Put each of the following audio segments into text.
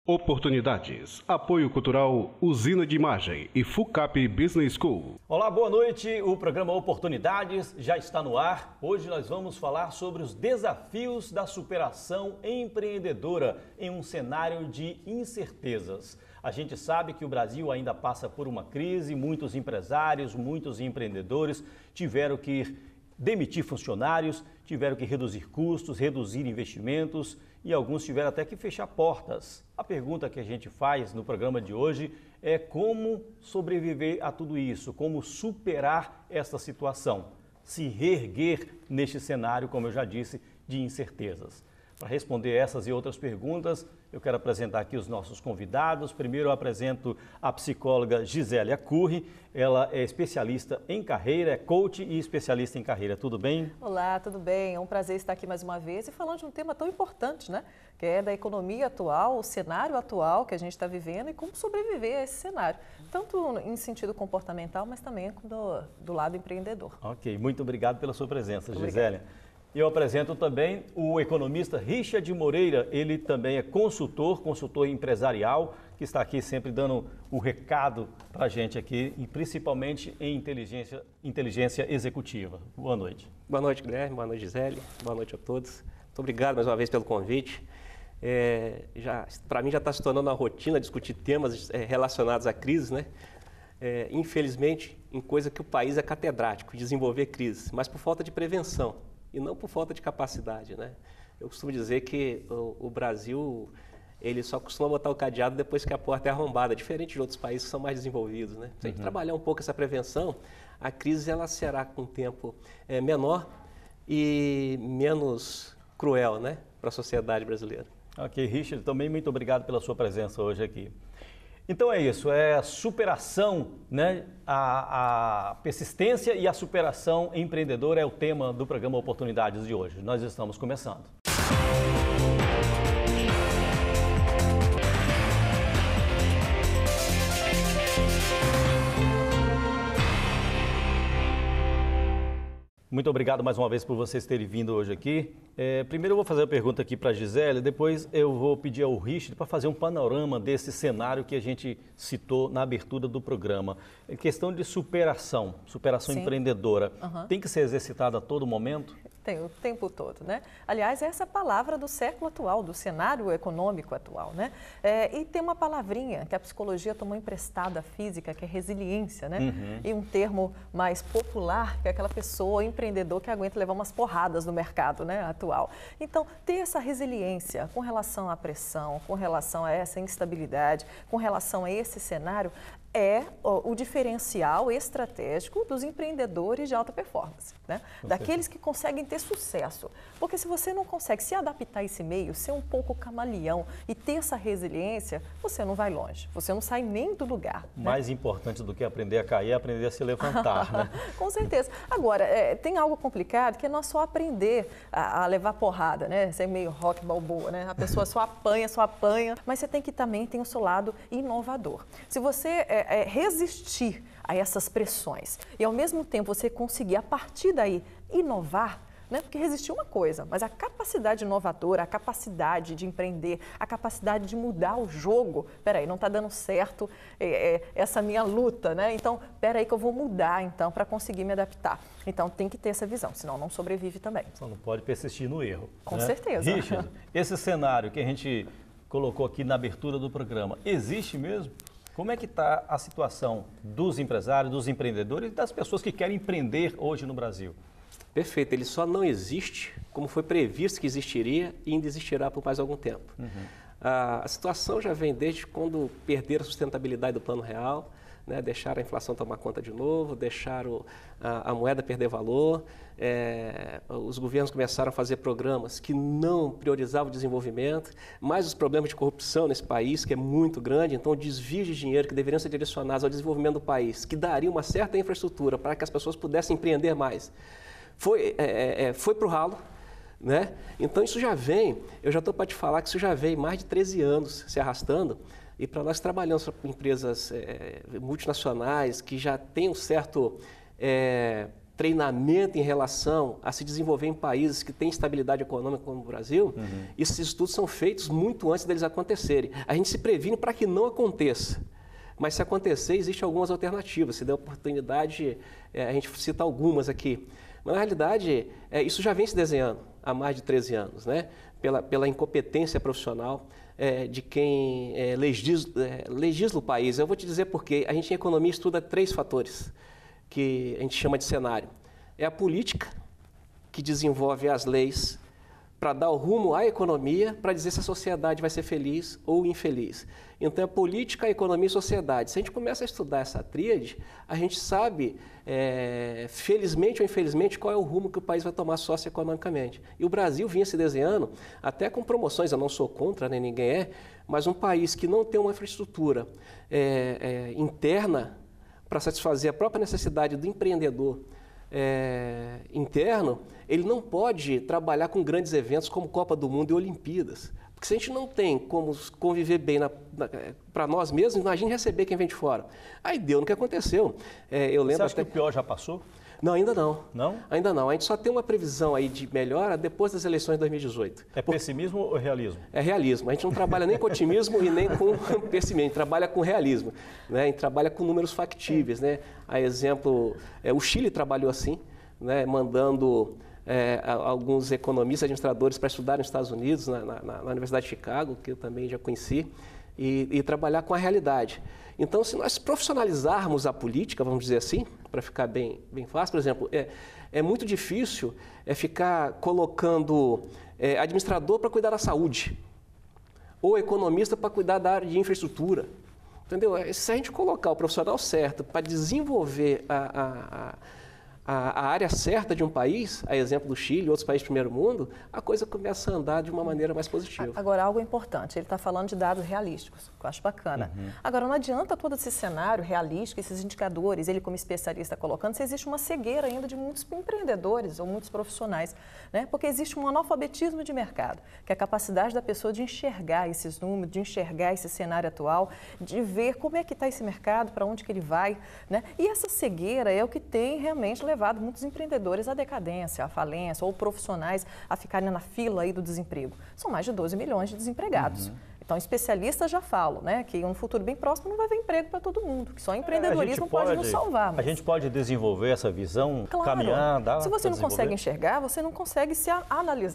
Oportunidades. Apoio Cultural Usina de Imagem e FUCAP Business School. Olá, boa noite. O programa Oportunidades já está no ar. Hoje nós vamos falar sobre os desafios da superação empreendedora em um cenário de incertezas. A gente sabe que o Brasil ainda passa por uma crise, muitos empresários, muitos empreendedores tiveram que demitir funcionários, tiveram que reduzir custos, reduzir investimentos e alguns tiveram até que fechar portas. A pergunta que a gente faz no programa de hoje é como sobreviver a tudo isso, como superar essa situação, se reerguer neste cenário, como eu já disse, de incertezas. Para responder essas e outras perguntas, eu quero apresentar aqui os nossos convidados. Primeiro eu apresento a psicóloga Gisélia Curri. Ela é especialista em carreira, é coach e especialista em carreira. Tudo bem? Olá, tudo bem? É um prazer estar aqui mais uma vez e falando de um tema tão importante, né? Que é da economia atual, o cenário atual que a gente está vivendo e como sobreviver a esse cenário. Tanto em sentido comportamental, mas também do lado empreendedor. Ok, muito obrigado pela sua presença, Gisélia. Eu apresento também o economista Richard Moreira, ele também é consultor empresarial, que está aqui sempre dando o recado para a gente aqui, e principalmente em inteligência executiva. Boa noite. Boa noite, Guilherme, boa noite, Gisele, boa noite a todos. Muito obrigado mais uma vez pelo convite. Para mim já está se tornando uma rotina discutir temas relacionados à crise, né? Infelizmente, em coisa que o país é catedrático, desenvolver crise, mas por falta de prevenção. E não por falta de capacidade, né? Eu costumo dizer que o Brasil, ele só costuma botar o cadeado depois que a porta é arrombada, diferente de outros países que são mais desenvolvidos, né? Se a gente trabalhar um pouco essa prevenção, a crise ela será com um tempo menor e menos cruel, né, para a sociedade brasileira. Ok, Richard, também muito obrigado pela sua presença hoje aqui. Então é isso, é a superação, né? A persistência e a superação empreendedora é o tema do programa Oportunidades de hoje. Nós estamos começando. Muito obrigado mais uma vez por vocês terem vindo hoje aqui. Primeiro eu vou fazer a pergunta aqui para a Gisélia, depois eu vou pedir ao Richard para fazer um panorama desse cenário que a gente citou na abertura do programa. Questão de superação Sim. empreendedora, tem que ser exercitada a todo momento? Tem, o tempo todo, né? Aliás, essa é a palavra do século atual, do cenário econômico atual, né? E tem uma palavrinha que a psicologia tomou emprestada à física, que é resiliência, né? E um termo mais popular, que é aquela pessoa, empreendedor, que aguenta levar umas porradas no mercado, né, atual. Então, ter essa resiliência com relação à pressão, com relação a essa instabilidade, com relação a esse cenário, é o diferencial estratégico dos empreendedores de alta performance, né? Daqueles que conseguem ter sucesso. Porque se você não consegue se adaptar a esse meio, ser um pouco camaleão e ter essa resiliência, você não vai longe, você não sai nem do lugar. Mais importante do que aprender a cair é aprender a se levantar, né? Com certeza. Agora, tem algo complicado que é não só aprender a levar porrada, né? Ser meio rock balboa, né? A pessoa só apanha, mas você tem que também ter o seu lado inovador. Se você resistir a essas pressões e ao mesmo tempo você conseguir a partir daí inovar, né? Porque resistir é uma coisa, mas a capacidade inovadora, a capacidade de empreender, a capacidade de mudar o jogo, peraí, não está dando certo essa minha luta, né? Então, peraí que eu vou mudar então para conseguir me adaptar. Então tem que ter essa visão, senão não sobrevive também. Só não pode persistir no erro. Com certeza. Richard, esse cenário que a gente colocou aqui na abertura do programa, existe mesmo? Como é que está a situação dos empresários, dos empreendedores e das pessoas que querem empreender hoje no Brasil? Perfeito, ele só não existe como foi previsto que existiria e ainda existirá por mais algum tempo. A situação já vem desde quando perderam a sustentabilidade do Plano Real, né, deixaram a inflação tomar conta de novo, deixaram a moeda perder valor, os governos começaram a fazer programas que não priorizavam o desenvolvimento, mais os problemas de corrupção nesse país, que é muito grande, então o desvio de dinheiro que deveriam ser direcionados ao desenvolvimento do país, que daria uma certa infraestrutura para que as pessoas pudessem empreender mais, foi para o ralo. Né? Então isso já vem, eu já estou para te falar que isso já vem mais de 13 anos se arrastando, e para nós trabalhamos com empresas multinacionais que já têm um certo treinamento em relação a se desenvolver em países que têm estabilidade econômica como o Brasil, esses estudos são feitos muito antes deles acontecerem. A gente se previne para que não aconteça. Mas se acontecer, existem algumas alternativas. Se der oportunidade, a gente cita algumas aqui. Mas, na realidade, isso já vem se desenhando há mais de 13 anos, né? Pela incompetência profissional de quem legisla o país. Eu vou te dizer por quê. A gente em economia estuda 3 fatores que a gente chama de cenário. É a política, que desenvolve as leis para dar o rumo à economia, para dizer se a sociedade vai ser feliz ou infeliz. Então, é política, economia e sociedade. Se a gente começa a estudar essa tríade, a gente sabe, felizmente ou infelizmente, qual é o rumo que o país vai tomar socioeconomicamente. E o Brasil vinha se desenhando, até com promoções, eu não sou contra, nem ninguém é, mas um país que não tem uma infraestrutura interna para satisfazer a própria necessidade do empreendedor interno, ele não pode trabalhar com grandes eventos como Copa do Mundo e Olimpíadas. Porque se a gente não tem como conviver bem para nós mesmos, imagine receber quem vem de fora. Aí deu no que aconteceu. Eu lembro. Você acha que o pior já passou? Não, ainda não. Não? Ainda não. A gente só tem uma previsão aí de melhora depois das eleições de 2018. É pessimismo ou realismo? É realismo. A gente não trabalha nem com otimismo e nem com pessimismo. A gente trabalha com realismo, né? A gente trabalha com números factíveis, né? A exemplo, o Chile trabalhou assim, né? Mandando alguns economistas, administradores para estudar nos Estados Unidos, na Universidade de Chicago, que eu também já conheci, e trabalhar com a realidade. Então, se nós profissionalizarmos a política, vamos dizer assim, para ficar bem fácil, por exemplo, é muito difícil ficar colocando administrador para cuidar da saúde, ou economista para cuidar da área de infraestrutura. Entendeu? Se a gente colocar o profissional certo para desenvolver a área certa de um país, a exemplo do Chile e outros países do primeiro mundo, a coisa começa a andar de uma maneira mais positiva. Agora, algo importante, ele está falando de dados realísticos, que eu acho bacana. Agora, não adianta todo esse cenário realístico, esses indicadores, ele como especialista colocando, se existe uma cegueira ainda de muitos empreendedores ou muitos profissionais, né? Porque existe um analfabetismo de mercado, que é a capacidade da pessoa de enxergar esses números, de enxergar esse cenário atual, de ver como é que está esse mercado, para onde que ele vai, né? E essa cegueira é o que tem realmente levado muitos empreendedores à decadência, à falência, ou profissionais a ficarem na fila aí do desemprego. São mais de 12 milhões de desempregados. Então, especialistas já falam, né, que em um futuro bem próximo não vai haver emprego para todo mundo, que só empreendedorismo pode nos salvar. Mas... A gente pode desenvolver essa visão, claro, caminhar, dar. Se você não consegue enxergar, você não consegue se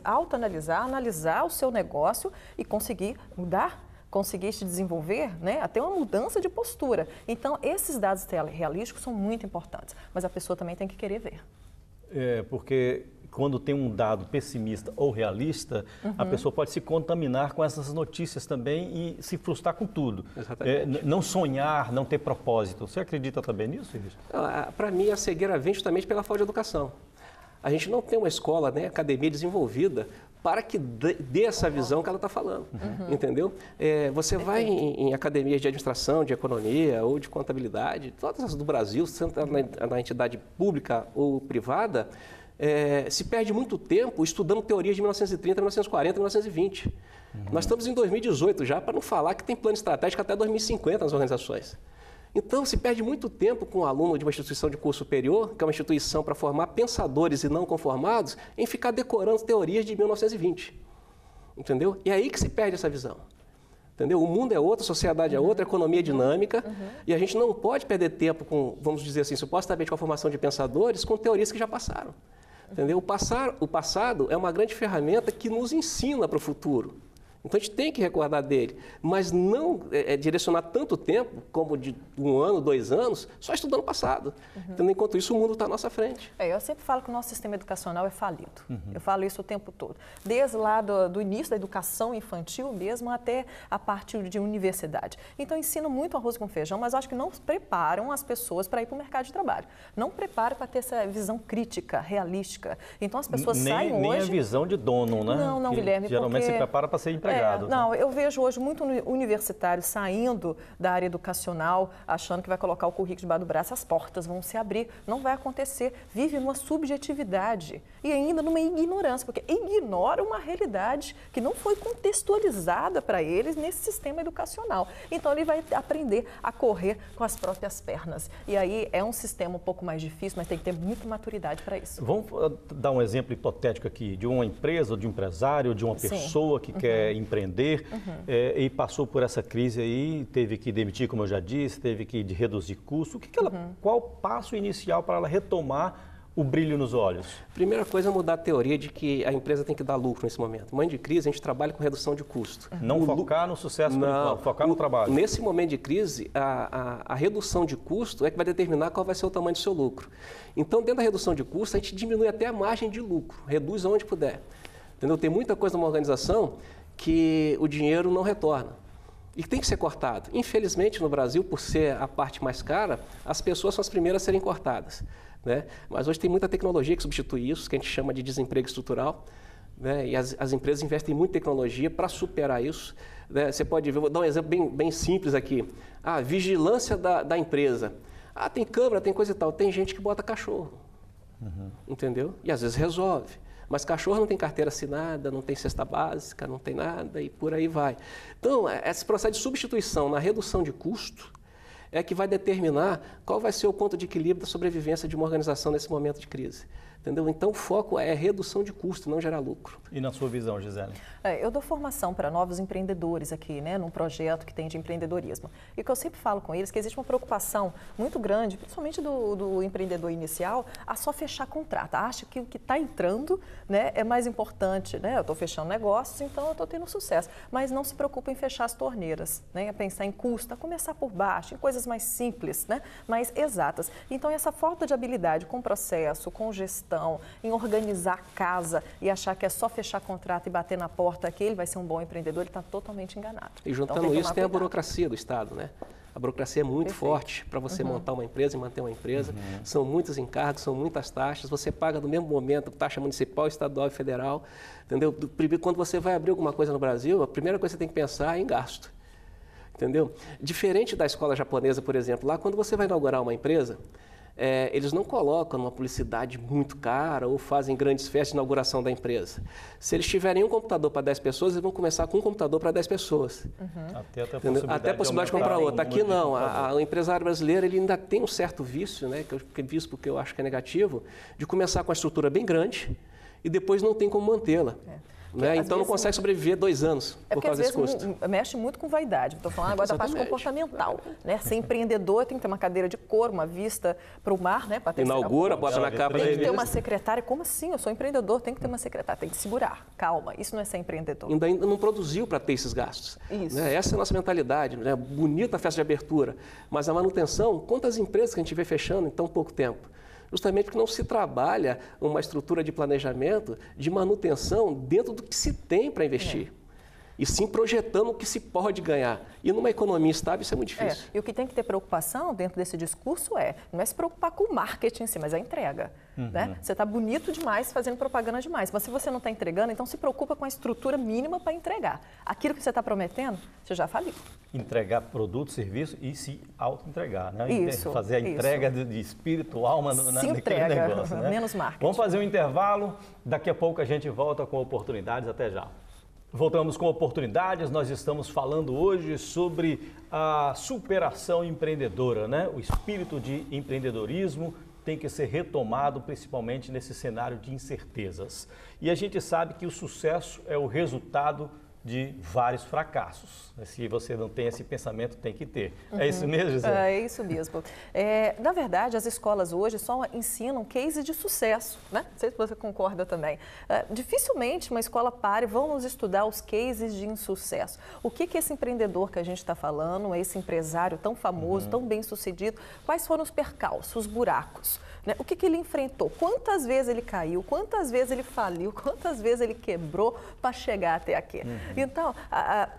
autoanalisar, analisar o seu negócio e conseguir mudar, conseguir se desenvolver, né, até uma mudança de postura. Então, esses dados realísticos são muito importantes, mas a pessoa também tem que querer ver. Porque quando tem um dado pessimista ou realista, a pessoa pode se contaminar com essas notícias também e se frustrar com tudo. Não sonhar, não ter propósito. Você acredita também nisso, Iris? Para mim, a cegueira vem justamente pela falta de educação. A gente não tem uma escola, né, academia desenvolvida para que dê essa visão que ela está falando, entendeu? Você vai em academias de administração, de economia ou de contabilidade, todas as do Brasil, tanto na entidade pública ou privada, se perde muito tempo estudando teorias de 1930, 1940, 1920. Nós estamos em 2018 já, para não falar que tem plano estratégico até 2050 nas organizações. Então, se perde muito tempo com um aluno de uma instituição de curso superior, que é uma instituição para formar pensadores e não conformados, em ficar decorando teorias de 1920. Entendeu? E é aí que se perde essa visão. Entendeu? O mundo é outro, a sociedade é outra, a economia é dinâmica, e a gente não pode perder tempo com, vamos dizer assim, supostamente com a formação de pensadores, com teorias que já passaram. Entendeu? O passado é uma grande ferramenta que nos ensina para o futuro. Então, a gente tem que recordar dele, mas não direcionar tanto tempo, como de 1 ano, 2 anos, só estudando o passado. Então, enquanto isso, o mundo está à nossa frente. Eu sempre falo que o nosso sistema educacional é falido. Eu falo isso o tempo todo. Desde lá do início da educação infantil mesmo até a partir de universidade. Então, ensino muito arroz com feijão, mas acho que não preparam as pessoas para ir para o mercado de trabalho. Não preparam para ter essa visão crítica, realística. Então, as pessoas saem hoje... Nem a visão de dono, né? Não, Guilherme, geralmente porque... se prepara para ser empregado. desempregados. Não, eu vejo hoje muito universitário saindo da área educacional, achando que vai colocar o currículo debaixo do braço, as portas vão se abrir. Não vai acontecer. Vive numa subjetividade e ainda numa ignorância, porque ignora uma realidade que não foi contextualizada para eles nesse sistema educacional. Então, ele vai aprender a correr com as próprias pernas. E aí é um sistema um pouco mais difícil, mas tem que ter muita maturidade para isso. Vamos dar um exemplo hipotético aqui de uma empresa, de um empresário, de uma pessoa que quer empreender e passou por essa crise aí, teve que demitir, como eu já disse, teve que reduzir custo. Qual o passo inicial para ela retomar o brilho nos olhos? Primeira coisa é mudar a teoria de que a empresa tem que dar lucro nesse momento. Momento de crise, a gente trabalha com redução de custo. Não focar no sucesso, não, focar no trabalho. Nesse momento de crise, a redução de custo é que vai determinar qual vai ser o tamanho do seu lucro. Então, dentro da redução de custo, a gente diminui até a margem de lucro, reduz aonde puder. Entendeu? Tem muita coisa numa organização que o dinheiro não retorna e tem que ser cortado. Infelizmente, no Brasil, por ser a parte mais cara, as pessoas são as primeiras a serem cortadas. Né? Mas hoje tem muita tecnologia que substitui isso, que a gente chama de desemprego estrutural, né? E as empresas investem em muita tecnologia para superar isso. Né? Você pode ver, vou dar um exemplo bem simples aqui. A vigilância da empresa. Tem câmera, tem coisa e tal. Tem gente que bota cachorro, entendeu? E às vezes resolve. Mas cachorro não tem carteira assinada, não tem cesta básica, não tem nada e por aí vai. Então, esse processo de substituição na redução de custo é que vai determinar qual vai ser o ponto de equilíbrio da sobrevivência de uma organização nesse momento de crise. Entendeu? Então, o foco é redução de custo, não gerar lucro. E na sua visão, Gisele? Eu dou formação para novos empreendedores aqui, né, num projeto que tem de empreendedorismo. E o que eu sempre falo com eles é que existe uma preocupação muito grande, principalmente do empreendedor inicial, a só fechar contrato. Acha que o que está entrando, né, é mais importante. Né? Eu estou fechando negócios, então eu estou tendo sucesso. Mas não se preocupa em fechar as torneiras, né, a pensar em custo, a começar por baixo, em coisas mais simples, né, mais exatas. Então, essa falta de habilidade com processo, com gestão, em organizar a casa e achar que é só fechar contrato e bater na porta que ele vai ser um bom empreendedor, ele está totalmente enganado. E juntando então, isso tem a burocracia do Estado, né? A burocracia é muito forte para você montar uma empresa e manter uma empresa. São muitos encargos, são muitas taxas. Você paga no mesmo momento taxa municipal, estadual e federal. Entendeu? Quando você vai abrir alguma coisa no Brasil, a primeira coisa que você tem que pensar é em gasto. Entendeu? Diferente da escola japonesa, por exemplo, lá quando você vai inaugurar uma empresa, eles não colocam uma publicidade muito cara ou fazem grandes festas de inauguração da empresa. Se eles tiverem um computador para 10 pessoas, eles vão começar com um computador para 10 pessoas. Até a possibilidade de comprar outro. Aqui não, o empresário brasileiro ele ainda tem um certo vício, né, que eu visto porque eu acho que é negativo, de começar com uma estrutura bem grande e depois não tem como mantê-la. Né? Então não consegue sobreviver 2 anos por causa desse custo. Mexe muito com vaidade. Estou falando agora da parte comportamental. Né? Ser empreendedor tem que ter uma cadeira de couro, uma vista para o mar, né? Inaugura, bota na capa da revista. Tem que ter uma secretária. Como assim? Eu sou empreendedor, tem que ter uma secretária. Tem que segurar. Calma, isso não é ser empreendedor. Ainda não produziu para ter esses gastos. Isso. Né? Essa é a nossa mentalidade. Né? Bonita a festa de abertura, mas a manutenção, quantas empresas que a gente vê fechando em tão pouco tempo? Justamente porque não se trabalha uma estrutura de planejamento, de manutenção dentro do que se tem para investir. E sim projetando o que se pode ganhar. E numa economia estável isso é muito difícil. E o que tem que ter preocupação dentro desse discurso não é se preocupar com o marketing em si, mas a entrega. Né? Você está bonito demais fazendo propaganda demais, mas se você não está entregando, então se preocupa com a estrutura mínima para entregar. Aquilo que você está prometendo, você já faliu. Entregar produto, serviço e se auto-entregar. Né? Isso, fazer a entrega de espírito, alma naquele negócio. Né? Menos marketing. Vamos fazer um intervalo, daqui a pouco a gente volta com oportunidades, até já. Voltamos com oportunidades, nós estamos falando hoje sobre a superação empreendedora, né? O espírito de empreendedorismo tem que ser retomado, principalmente nesse cenário de incertezas. E a gente sabe que o sucesso é o resultado de vários fracassos. Se você não tem esse pensamento, tem que ter. É isso mesmo, Gisele? É isso mesmo. Na verdade, as escolas hoje só ensinam cases de sucesso, né? Não sei se você concorda também. Dificilmente uma escola pare, vamos estudar os cases de insucesso. O que esse empreendedor que a gente está falando, esse empresário tão famoso, tão bem sucedido, quais foram os percalços, os buracos? Né? O que ele enfrentou? Quantas vezes ele caiu? Quantas vezes ele faliu? Quantas vezes ele quebrou para chegar até aqui? Então,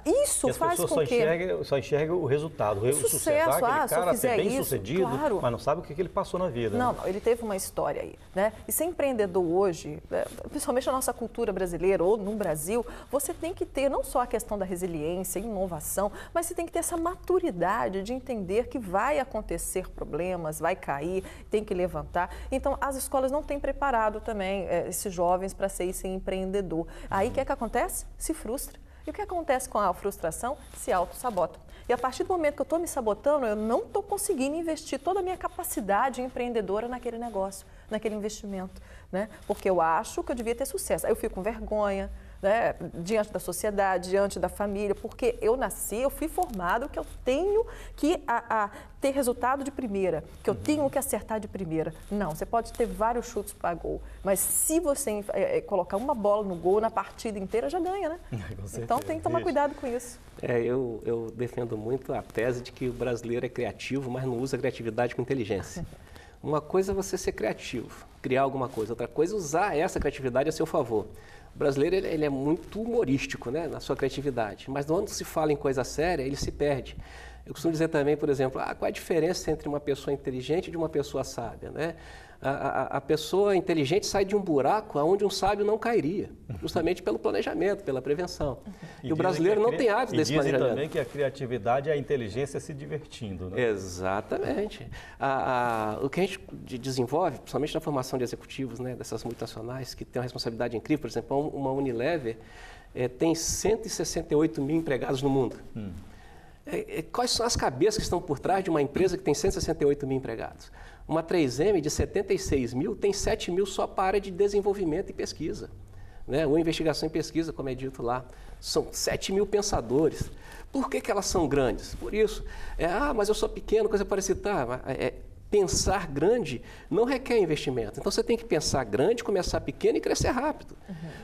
isso faz com que... só enxerga o resultado, o sucesso. Aquele cara ser bem sucedido, claro, mas não sabe o que ele passou na vida. Não, né? ele teve uma história aí, né? E ser empreendedor hoje, principalmente na nossa cultura brasileira ou no Brasil, você tem que ter não só a questão da resiliência, inovação, mas você tem que ter essa maturidade de entender que vai acontecer problemas, vai cair, tem que levantar. Então, as escolas não têm preparado também esses jovens para ser esse empreendedor. Aí, o que é que acontece? Se frustra. E o que acontece com a frustração? Se auto-sabota. E a partir do momento que eu estou me sabotando, eu não estou conseguindo investir toda a minha capacidade empreendedora naquele negócio, naquele investimento, né? Porque eu acho que eu devia ter sucesso. Aí eu fico com vergonha, né? Diante da sociedade, diante da família, porque eu nasci, eu fui formado que eu tenho que ter resultado de primeira, que eu tenho que acertar de primeira. Não, você pode ter vários chutes para gol, mas se você colocar uma bola no gol na partida inteira, já ganha, né? Então tem que tomar cuidado com isso. Eu defendo muito a tese de que o brasileiro é criativo, mas não usa a criatividade com inteligência. Uma coisa é você ser criativo, criar alguma coisa, outra coisa é usar essa criatividade a seu favor. O brasileiro ele é muito humorístico, né, na sua criatividade, mas quando se fala em coisa séria, ele se perde. Eu costumo dizer também, por exemplo, qual é a diferença entre uma pessoa inteligente e de uma pessoa sábia, né? A pessoa inteligente sai de um buraco onde um sábio não cairia, justamente pelo planejamento, pela prevenção. E o brasileiro não tem hábito desse planejamento. Dizem também que a criatividade é a inteligência se divertindo, né? Exatamente. O que a gente desenvolve, principalmente na formação de executivos, né, dessas multinacionais, que têm uma responsabilidade incrível, por exemplo, uma Unilever tem 168 mil empregados no mundo. Quais são as cabeças que estão por trás de uma empresa que tem 168 mil empregados? Uma 3M de 76 mil tem 7 mil só para a área de desenvolvimento e pesquisa, né? Ou investigação e pesquisa, como é dito lá. São 7 mil pensadores. Por que elas são grandes? Por isso. Mas eu sou pequeno, coisa parecida. Pensar grande não requer investimento. Então, você tem que pensar grande, começar pequeno e crescer rápido.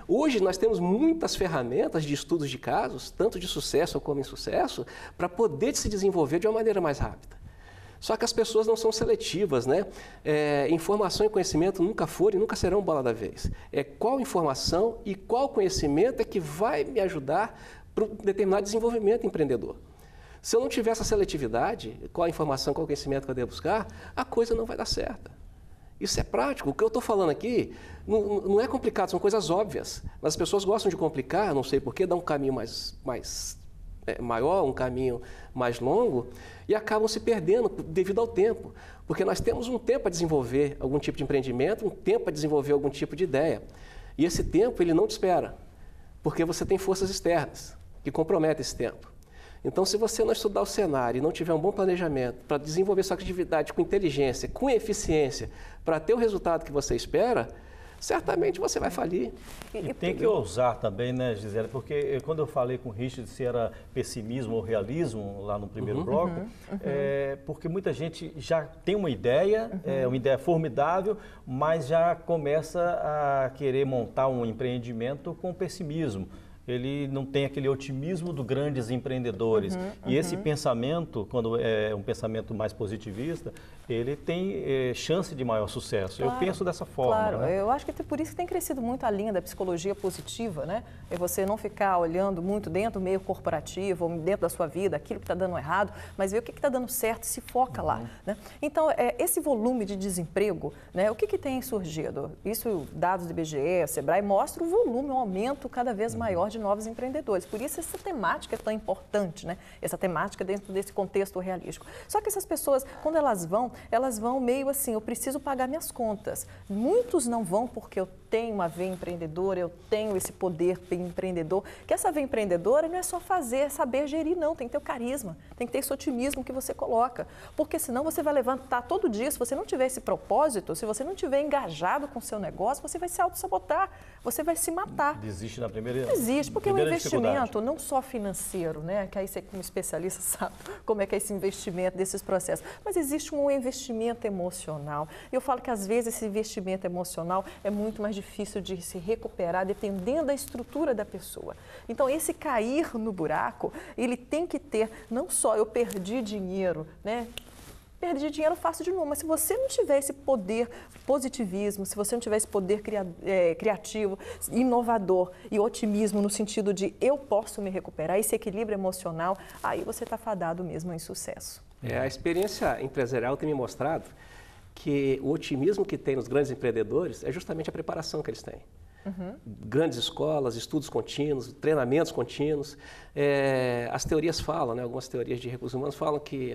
Hoje, nós temos muitas ferramentas de estudos de casos, tanto de sucesso como insucesso, para poder se desenvolver de uma maneira mais rápida. Só que as pessoas não são seletivas, né? Informação e conhecimento nunca foram e nunca serão bola da vez. Qual informação e qual conhecimento é que vai me ajudar para um determinado desenvolvimento empreendedor. Se eu não tiver essa seletividade, qual a informação, qual o conhecimento que eu devo buscar, a coisa não vai dar certo. Isso é prático. O que eu estou falando aqui não é complicado, são coisas óbvias. Mas as pessoas gostam de complicar, não sei porquê, dá um caminho maior, um caminho mais longo, e acabam se perdendo devido ao tempo. Porque nós temos um tempo a desenvolver algum tipo de empreendimento, um tempo a desenvolver algum tipo de ideia. E esse tempo, ele não te espera, porque você tem forças externas que comprometem esse tempo. Então, se você não estudar o cenário e não tiver um bom planejamento para desenvolver sua atividade com inteligência, com eficiência, para ter o resultado que você espera, certamente você vai falir. E tem que ousar também, né, Gisele? Porque quando eu falei com o Richard se era pessimismo ou realismo lá no primeiro bloco, porque muita gente já tem uma ideia formidável, mas já começa a querer montar um empreendimento com pessimismo. Ele não tem aquele otimismo dos grandes empreendedores. E esse pensamento, quando é um pensamento mais positivista, ele tem chance de maior sucesso. Claro, eu penso dessa forma. Claro, né? Eu acho que por isso que tem crescido muito a linha da psicologia positiva, né? É você não ficar olhando muito dentro do meio corporativo, ou dentro da sua vida, aquilo que está dando errado, mas ver o que está dando certo e se foca lá. Né? Então, esse volume de desemprego, né? O que tem surgido? Isso, dados do IBGE, Sebrae, mostra o volume, um aumento cada vez maior de novos empreendedores. Por isso, essa temática é tão importante, né? Essa temática dentro desse contexto realístico. Só que essas pessoas, quando elas vão meio assim, eu preciso pagar minhas contas. Muitos não vão porque eu tenho uma veia empreendedora, eu tenho esse poder empreendedor. Que essa veia empreendedora não é só saber gerir, não. Tem que ter o carisma, tem que ter esse otimismo que você coloca. Porque senão você vai levantar todo dia, se você não tiver esse propósito, se você não tiver engajado com o seu negócio, você vai se auto-sabotar, você vai se matar. Desiste na primeira. Desiste, porque é um investimento não só financeiro, né? Que aí você, como especialista, sabe como é que é esse investimento desses processos. Mas existe um investimento emocional. Eu falo que às vezes esse investimento emocional é muito mais difícil de se recuperar dependendo da estrutura da pessoa. Então, esse cair no buraco, ele tem que ter, não só eu perdi dinheiro, né? perder dinheiro fácil de novo. Mas se você não tiver esse poder positivismo, se você não tiver esse poder criativo, inovador e otimismo no sentido de eu posso me recuperar, esse equilíbrio emocional, aí você está fadado mesmo em sucesso. A experiência empresarial tem me mostrado que o otimismo que tem nos grandes empreendedores é justamente a preparação que eles têm. Grandes escolas, estudos contínuos, treinamentos contínuos. As teorias falam, né, algumas teorias de recursos humanos falam que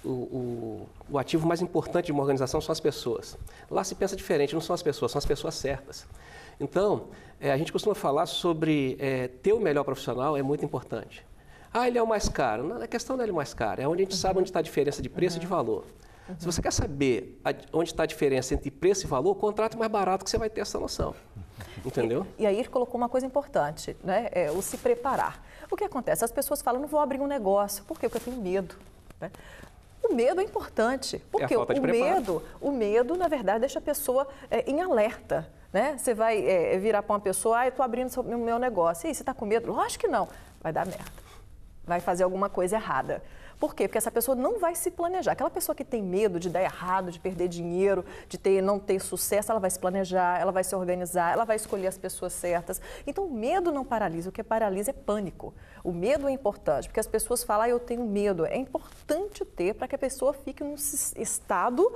o ativo mais importante de uma organização são as pessoas. Lá se pensa diferente, não são as pessoas certas. Então, a gente costuma falar sobre ter o melhor profissional é muito importante. Ele é o mais caro. Não, a questão não é ele mais caro, é onde a gente sabe onde está a diferença de preço e de valor. Se você quer saber onde está a diferença entre preço e valor, contrato mais barato que você vai ter essa noção. Entendeu? E aí ele colocou uma coisa importante, né? O se preparar. O que acontece? As pessoas falam, não vou abrir um negócio. Por quê? Porque eu tenho medo. Né? O medo é importante. Porque o medo, na verdade, deixa a pessoa em alerta. Né? Você vai virar para uma pessoa, eu estou abrindo o meu negócio. E aí, você está com medo? Lógico que não. Vai dar merda. Vai fazer alguma coisa errada. Por quê? Porque essa pessoa não vai se planejar. Aquela pessoa que tem medo de dar errado, de perder dinheiro, de não ter sucesso, ela vai se planejar, ela vai se organizar, ela vai escolher as pessoas certas. Então, o medo não paralisa. O que paralisa é pânico. O medo é importante, porque as pessoas falam, eu tenho medo. É importante ter para que a pessoa fique num estado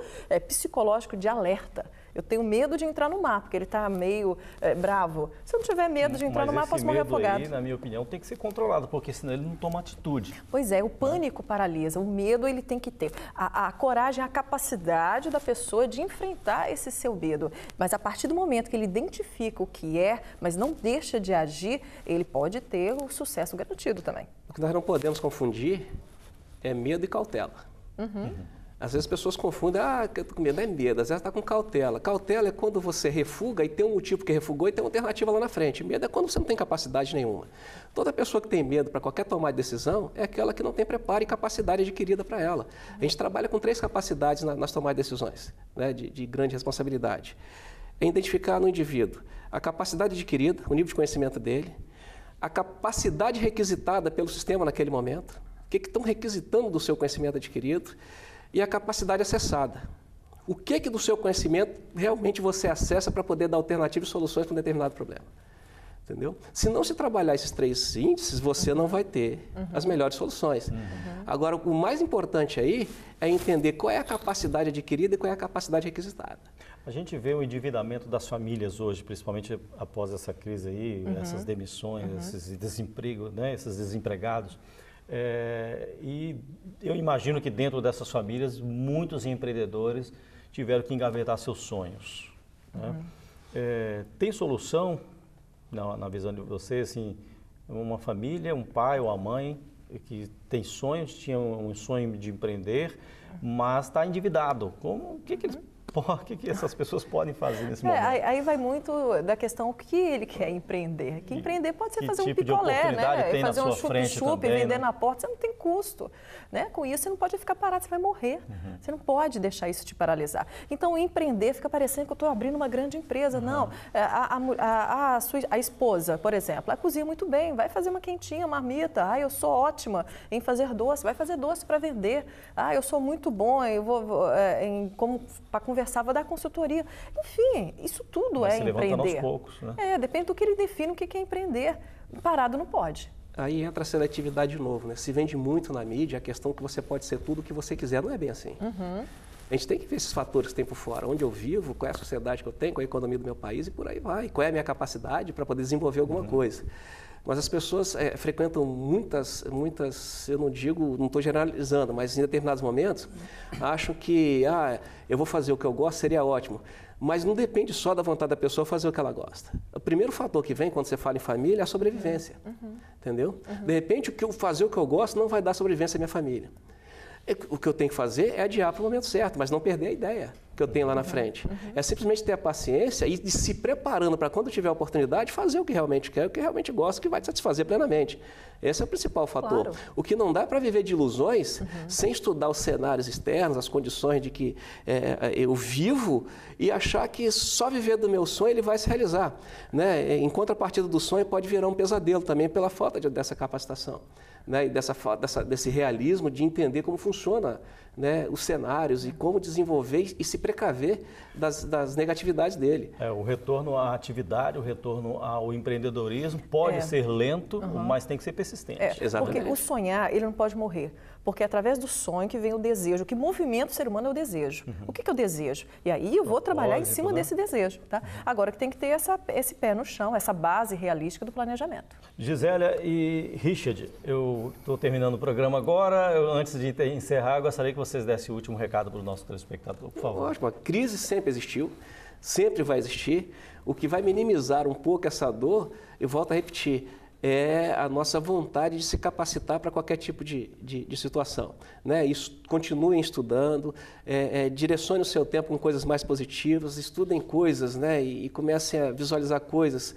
psicológico de alerta. Eu tenho medo de entrar no mar, porque ele está meio bravo. Se eu não tiver medo de entrar no mar, posso morrer afogado. Aí, na minha opinião, tem que ser controlado, porque senão ele não toma atitude. Pois é, o pânico paralisa, o medo ele tem que ter. A coragem, a capacidade da pessoa de enfrentar esse seu medo. Mas a partir do momento que ele identifica o que é, mas não deixa de agir, ele pode ter o sucesso garantido também. O que nós não podemos confundir é medo e cautela. Às vezes as pessoas confundem, eu estou com medo, é medo, às vezes está com cautela. Cautela é quando você refuga e tem um motivo que refugou e tem uma alternativa lá na frente. Medo é quando você não tem capacidade nenhuma. Toda pessoa que tem medo para qualquer tomada de decisão é aquela que não tem preparo e capacidade adquirida para ela. A gente trabalha com 3 capacidades nas tomadas de decisões, né, de grande responsabilidade. É identificar no indivíduo a capacidade adquirida, o nível de conhecimento dele, a capacidade requisitada pelo sistema naquele momento, o que estão requisitando do seu conhecimento adquirido, e a capacidade acessada. O que do seu conhecimento realmente você acessa para poder dar alternativas e soluções para um determinado problema? Entendeu? Se não se trabalhar esses 3 índices, você não vai ter as melhores soluções. Agora, o mais importante aí é entender qual é a capacidade adquirida e qual é a capacidade requisitada. A gente vê o endividamento das famílias hoje, principalmente após essa crise aí, essas demissões, esses desempregos, né, esses desempregados. E eu imagino que dentro dessas famílias, muitos empreendedores tiveram que engavetar seus sonhos. Né? Tem solução, na visão de você, assim, uma família, um pai ou a mãe que tem sonhos, tinha um sonho de empreender, mas está endividado. O que essas pessoas podem fazer nesse momento? Aí vai muito da questão o que ele quer empreender. Que empreender pode ser fazer um tipo picolé, né? Fazer um chup-chup, vender na porta, você não tem custo. Né? Com isso, você não pode ficar parado, você vai morrer. Você não pode deixar isso te paralisar. Então, empreender fica parecendo que eu estou abrindo uma grande empresa. Não. A esposa, por exemplo, ela cozinha muito bem, vai fazer uma quentinha, uma marmita. Eu sou ótima em fazer doce, vai fazer doce para vender. Eu sou muito bom, eu vou para conversar, vou dar consultoria. Enfim, isso tudo é empreender. Aos poucos, né? Depende do que ele define o que é empreender. Parado não pode. Aí entra a seletividade de novo, né? Se vende muito na mídia a questão que você pode ser tudo o que você quiser, não é bem assim. A gente tem que ver esses fatores que tem por fora, onde eu vivo, qual é a sociedade que eu tenho, qual é a economia do meu país e por aí vai. Qual é a minha capacidade para poder desenvolver alguma coisa. Mas as pessoas frequentam muitas, eu não estou generalizando, mas em determinados momentos, acham que, eu vou fazer o que eu gosto, seria ótimo. Mas não depende só da vontade da pessoa fazer o que ela gosta. O primeiro fator que vem quando você fala em família é a sobrevivência, entendeu? De repente, fazer o que eu gosto não vai dar sobrevivência à minha família. O que eu tenho que fazer é adiar para o momento certo, mas não perder a ideia. que eu tenho lá na frente. É simplesmente ter a paciência e de se preparando para quando tiver a oportunidade, fazer o que realmente quer, o que realmente gosta, que vai te satisfazer plenamente. Esse é o principal fator. Claro. O que não dá para viver de ilusões sem estudar os cenários externos, as condições de que eu vivo e achar que só viver do meu sonho ele vai se realizar. Né? Em contrapartida do sonho pode virar um pesadelo também pela falta dessa capacitação. Né, e desse realismo de entender como funciona, né, os cenários e como desenvolver e se precaver das negatividades dele. O retorno à atividade, o retorno ao empreendedorismo pode ser lento, mas tem que ser persistente. Exatamente. Porque o sonhar, ele não pode morrer. Porque é através do sonho que vem o desejo. O que movimenta o ser humano é o desejo. O que é o desejo? E aí eu vou trabalhar em cima desse desejo. Tá? Agora que tem que ter esse pé no chão, essa base realística do planejamento. Gisélia e Richard, eu estou terminando o programa agora. Antes de encerrar, eu gostaria que vocês dessem o último recado para o nosso telespectador, por favor. Ótimo, a crise sempre existiu, sempre vai existir. O que vai minimizar um pouco essa dor, eu volto a repetir, é a nossa vontade de se capacitar para qualquer tipo de situação. Né? Continuem estudando, direcione o seu tempo com coisas mais positivas, estudem coisas, né? E comecem a visualizar coisas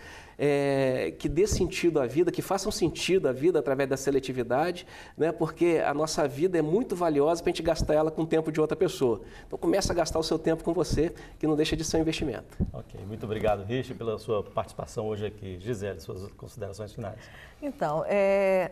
que dê sentido à vida, que façam sentido à vida através da seletividade, né? Porque a nossa vida é muito valiosa para a gente gastar ela com o tempo de outra pessoa. Então comece a gastar o seu tempo com você, que não deixa de ser um investimento. Ok, muito obrigado, Richard, pela sua participação hoje aqui. Gisele, suas considerações finais. Então,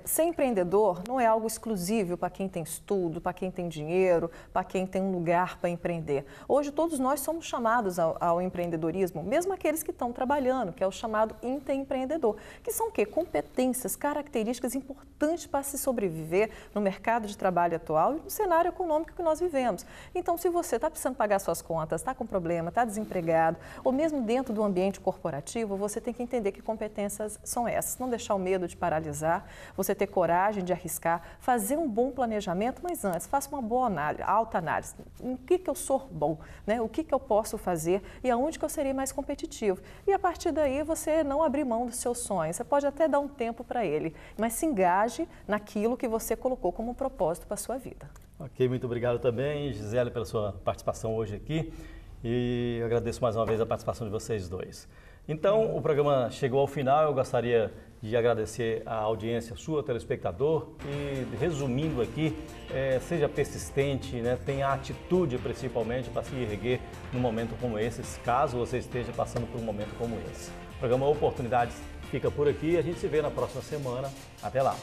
ser empreendedor não é algo exclusivo para quem tem estudo, para quem tem dinheiro, para quem tem um lugar para empreender. Hoje todos nós somos chamados ao empreendedorismo, mesmo aqueles que estão trabalhando, que é o chamado intraempreendedor, que são o quê? Competências, características importantes para se sobreviver no mercado de trabalho atual e no cenário econômico que nós vivemos. Então, se você está precisando pagar suas contas, está com problema, está desempregado, ou mesmo dentro do ambiente corporativo, você tem que entender que competências são essas. Não deixar o medo de paralisar, você ter coragem de arriscar, fazer um bom planejamento, mas antes, faça uma boa análise, alta análise. Em que eu sou bom, né? O que eu posso fazer e aonde que eu serei mais competitivo. E a partir daí, você não abrir mão dos seus sonhos. Você pode até dar um tempo para ele, mas se engaje naquilo que você colocou como propósito para a sua vida. Ok, muito obrigado também, Gisele, pela sua participação hoje aqui. E eu agradeço mais uma vez a participação de vocês dois. Então, o programa chegou ao final. Eu gostaria de agradecer a audiência sua, telespectador, e resumindo aqui, seja persistente, né? Tenha atitude principalmente para se erguer num momento como esse, caso você esteja passando por um momento como esse. O programa Oportunidades fica por aqui e a gente se vê na próxima semana. Até lá!